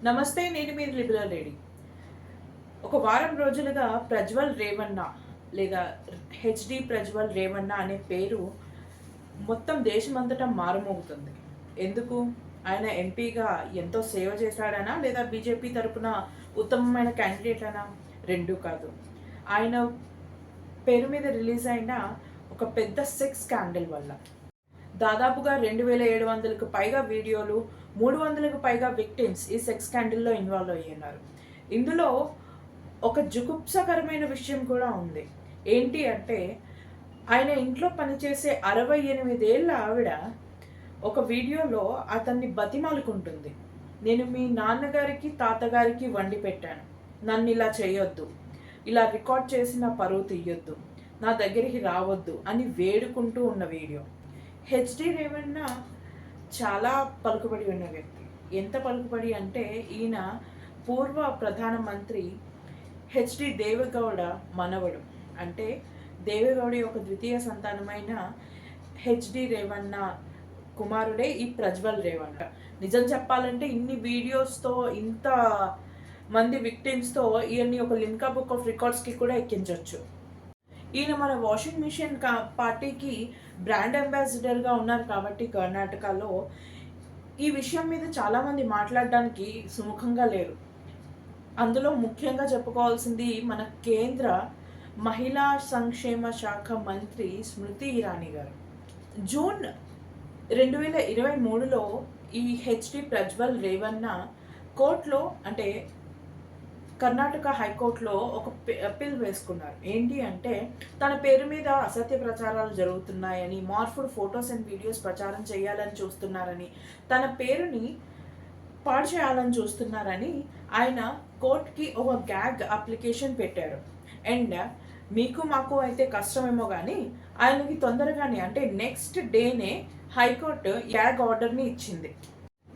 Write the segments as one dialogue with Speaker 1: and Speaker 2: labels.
Speaker 1: నమస్తే, నేను మీ liberal lady. ఒక వారం రోజులుగా ప్రజ్వల్ రేవಣ್ణ లేదా హెచ్డి ప్రజ్వల్ రేవಣ್ణ అనే పేరు మొత్తం దేశమంతటా మారుమోగుతుంది. ఎందుకు? ఆయన ఎంపీగా ఎంతో సేవ చేశాడనా, లేదా బీజేపీ తరపున ఉత్తమమైన క్యాండిడేట్ అనా? రెండూ కాదు. ఆయన పేరు మీద రిలీజ్ అయిన ఒక పెద్ద సెక్స్ స్కాండల్ వల్ల దాదాపుగా 2700కు పైగా వీడియోలు, 300కు పైగా విక్టిమ్స్ ఈ సెక్స్ స్కాండల్లో ఇన్వాల్వ్ అయ్యున్నారు. ఇందులో ఒక జుగుప్సకరమైన విషయం కూడా ఉంది. ఏంటి అంటే, ఆయన ఇంట్లో పనిచేసే 68 ఏళ్ల ఆవిడ ఒక వీడియోలో అతన్ని బతిమాలుకుంటుంది. నేను మీ నాన్నగారికి, తాతగారికి వండి పెట్టాను. నన్ను ఇలా చేయొద్దు. ఇలా రికార్డ్ చేసిన పరువు తీయొద్దు. నా దగ్గరికి రావద్దు అని వేడుకుంటూ ఉన్న వీడియో. హెచ్డి రేవಣ್ణ చాలా పలుకుబడి ఉన్న వ్యక్తి. ఎంత పలుకుబడి అంటే, ఈయన పూర్వ ప్రధానమంత్రి హెచ్డి దేవగౌడ మనవడు. అంటే దేవగౌడ యొక్క ద్వితీయ సంతానమైన హెచ్డి రేవಣ್ణ కుమారుడే ఈ ప్రజ్వల్ రేవಣ್ణ. నిజం చెప్పాలంటే ఇన్ని వీడియోస్తో, ఇంత మంది విక్టిమ్స్తో ఈయన్ని ఒక లిమ్కా బుక్ ఆఫ్ రికార్డ్స్కి కూడా ఎక్కించవచ్చు. ఈయన మన వాషింగ్ మిషన్ పార్టీకి బ్రాండ్ అంబాసిడర్గా ఉన్నారు కాబట్టి కర్ణాటకలో ఈ విషయం మీద చాలామంది మాట్లాడడానికి సుముఖంగా లేరు. అందులో ముఖ్యంగా చెప్పుకోవాల్సింది మన కేంద్ర మహిళా సంక్షేమ శాఖ మంత్రి స్మృతి ఇరానీ గారు. జూన్ 2023లో ఈ హెచ్డి ప్రజ్వల్ రేవಣ್ణ కోర్టులో, అంటే కర్ణాటక హైకోర్టులో ఒక అప్పీల్ వేసుకున్నారు. ఏంటి అంటే, తన పేరు మీద అసత్య ప్రచారాలు జరుగుతున్నాయని, మార్ఫుడ్ ఫొటోస్ అండ్ వీడియోస్ ప్రచారం చేయాలని చూస్తున్నారని, తన పేరుని పాడు చేయాలని చూస్తున్నారని ఆయన కోర్టుకి ఒక గ్యాగ్ అప్లికేషన్ పెట్టారు. అండ్ మీకు మాకు అయితే కష్టమేమో కానీ ఆయనకి తొందరగానే, అంటే నెక్స్ట్ డేనే హైకోర్టు గ్యాగ్ ఆర్డర్ని ఇచ్చింది.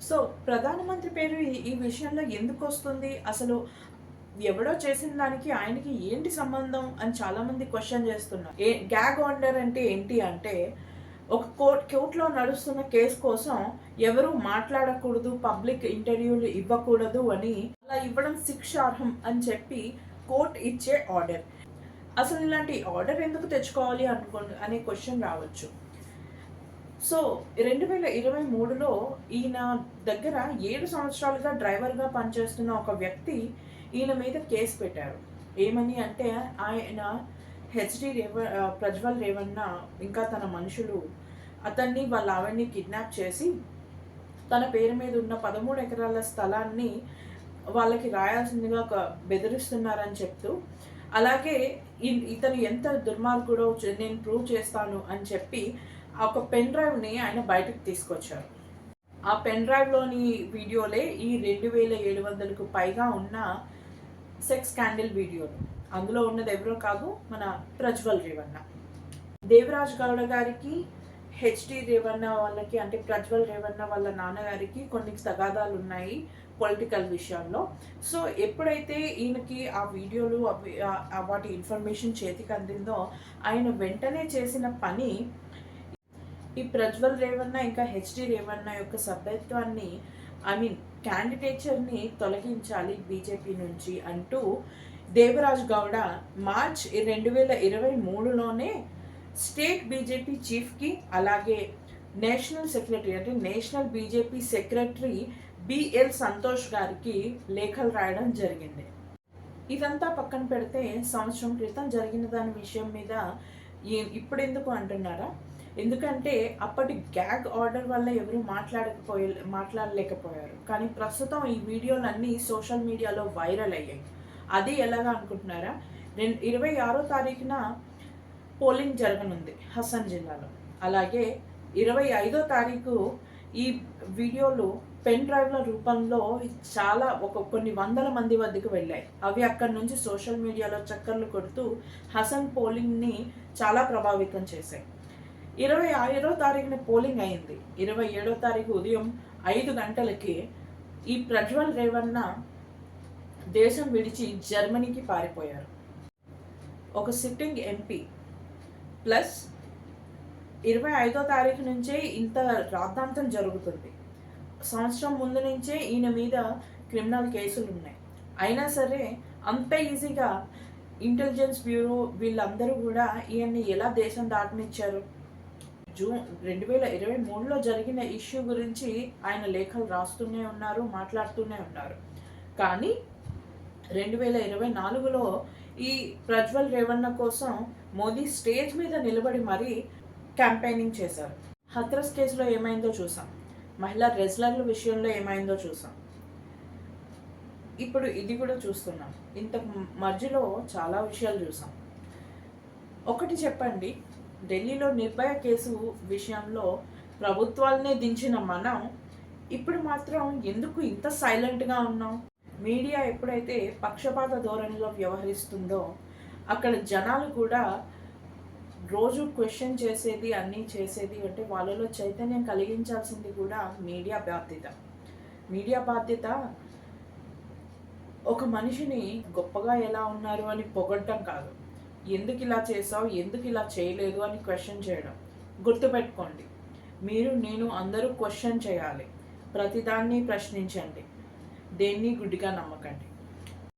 Speaker 1: సో ప్రధానమంత్రి పేరు ఈ విషయంలో ఎందుకు వస్తుంది? అసలు ఎవడో చేసిన దానికి ఆయనకి ఏంటి సంబంధం అని చాలామంది క్వశ్చన్ చేస్తున్నారు. గ్యాగ్ ఆర్డర్ అంటే ఏంటి అంటే, ఒక కోర్టులో నడుస్తున్న కేసు కోసం ఎవరు మాట్లాడకూడదు, పబ్లిక్ ఇంటర్వ్యూలు ఇవ్వకూడదు అని, అలా ఇవ్వడం శిక్షార్హం అని చెప్పి కోర్టు ఇచ్చే ఆర్డర్. అసలు ఇలాంటి ఆర్డర్ ఎందుకు తెచ్చుకోవాలి అనే క్వశ్చన్ రావచ్చు. సో 2023లో ఈయన దగ్గర 7 సంవత్సరాలుగా డ్రైవర్గా పనిచేస్తున్న ఒక వ్యక్తి ఈయన మీద కేసు పెట్టారు. ఏమని అంటే, ఆయన హెచ్డి ప్రజ్వల్ రేవಣ್ణ ఇంకా తన మనుషులు అతన్ని, వాళ్ళ ఆవిడ్ని కిడ్నాప్ చేసి తన పేరు మీద ఉన్న 13 ఎకరాల స్థలాన్ని వాళ్ళకి రాయాల్సిందిగా బెదిరిస్తున్నారని చెప్తూ, అలాగే ఇతను ఎంత దుర్మార్గుడో నేను ప్రూవ్ చేస్తాను అని చెప్పి ఒక పెన్ డ్రైవ్ని ఆయన బయటకు తీసుకొచ్చారు. ఆ పెన్ డ్రైవ్లోని వీడియోలే ఈ 2700కు పైగా ఉన్న సెక్స్ స్కాండల్ వీడియోలు. అందులో ఉన్నది ఎవరో కాదు, మన ప్రజ్వల్ రేవಣ್ణ. దేవరాజ్ గౌడ గారికి, హెచ్డి రేవಣ್ణ వాళ్ళకి, అంటే ప్రజ్వల్ రేవಣ್ణ వాళ్ళ నాన్నగారికి కొన్ని తగాదాలు ఉన్నాయి పొలిటికల్ విషయాల్లో. సో ఎప్పుడైతే ఈయనకి ఆ వీడియోలు వాటి ఇన్ఫర్మేషన్ చేతికి అందిందో, ఆయన వెంటనే చేసిన పని ఈ ప్రజ్వల్ రేవಣ್ణ ఇంకా హెచ్డి రేవಣ್ణ యొక్క సభ్యత్వాన్ని, క్యాండిడేచర్ని తొలగించాలి బీజేపీ నుంచి అంటూ దేవరాజ్ గౌడ మార్చ్ 2023లోనే స్టేట్ బీజేపీ చీఫ్కి, అలాగే నేషనల్ సెక్రటరీ, అంటే national BJP secretary BL Santosh గారికి లేఖలు రాయడం జరిగింది. ఇదంతా పక్కన పెడితే, సంవత్సరం క్రితం జరిగిన దాని విషయం మీద ఇప్పుడు ఎందుకు అంటున్నారా? ఎందుకంటే అప్పటి గ్యాగ్ ఆర్డర్ వల్ల ఎవరు మాట్లాడలేకపోయారు. కానీ ప్రస్తుతం ఈ వీడియోలన్నీ సోషల్ మీడియాలో వైరల్ అయ్యాయి. అది ఎలాగా అనుకుంటున్నారా? 26వ తారీఖున పోలింగ్ జరగనుంది హసన్ జిల్లాలో. అలాగే 25వ తారీఖు ఈ వీడియోలు పెన్ డ్రైవ్ల రూపంలో చాలా కొన్ని వందల మంది వద్దకు వెళ్ళాయి. అవి అక్కడి నుంచి సోషల్ మీడియాలో చక్కర్లు కొడుతూ హసన్ పోలింగ్ని చాలా ప్రభావితం చేశాయి. 26వ తారీఖున పోలింగ్ అయింది. 27వ తారీఖు ఉదయం 5 గంటలకి ఈ ప్రజ్వల్ రేవಣ್ణ దేశం విడిచి జర్మనీకి పారిపోయారు. ఒక సిట్టింగ్ ఎంపీ ప్లస్ 25వ తారీఖు నుంచే ఇంత రాద్ధాంతం జరుగుతుంది. సంవత్సరం ముందు నుంచే ఈయన మీద క్రిమినల్ కేసులు ఉన్నాయి. అయినా సరే అంత ఈజీగా ఇంటెలిజెన్స్ బ్యూరో వీళ్ళందరూ కూడా ఈయన్ని ఎలా దేశం దాటనిచ్చారు? జూన్ 2023లో జరిగిన ఇష్యూ గురించి ఆయన లేఖలు రాస్తూనే ఉన్నారు, మాట్లాడుతూనే ఉన్నారు. కానీ 2024లో ఈ ప్రజ్వల్ రేవಣ್ణ కోసం మోదీ స్టేజ్ మీద నిలబడి మరీ క్యాంపెయినింగ్ చేశారు. హత్రస్ కేసులో ఏమైందో చూసాం, మహిళా రెజ్లర్ల విషయంలో ఏమైందో చూసాం, ఇప్పుడు ఇది కూడా చూస్తున్నాం. ఇంతకు మధ్యలో చాలా విషయాలు చూసాం. ఒకటి చెప్పండి, ఢిల్లీలో నిర్భయ కేసు విషయంలో ప్రభుత్వాలనే దించిన మనం ఇప్పుడు మాత్రం ఎందుకు ఇంత సైలెంట్గా ఉన్నాం? మీడియా ఎప్పుడైతే పక్షపాత ధోరణిలో వ్యవహరిస్తుందో అక్కడ జనాలు కూడా రోజు క్వశ్చన్ చేసేది, అన్నీ చేసేది అంటే వాళ్ళలో చైతన్యం కలిగించాల్సింది కూడా మీడియా బాధ్యత. మీడియా బాధ్యత ఒక మనిషిని గొప్పగా ఎలా ఉన్నారు అని పొగడటం కాదు, ఎందుకు ఇలా చేసావు, ఎందుకు ఇలా చేయలేదు అని క్వశ్చన్ చేయడం. గుర్తుపెట్టుకోండి, మీరు నేను అందరూ క్వశ్చన్ చేయాలి, ప్రతిదాన్ని ప్రశ్నించండి, దేన్ని గుడ్డిగా నమ్మకండి.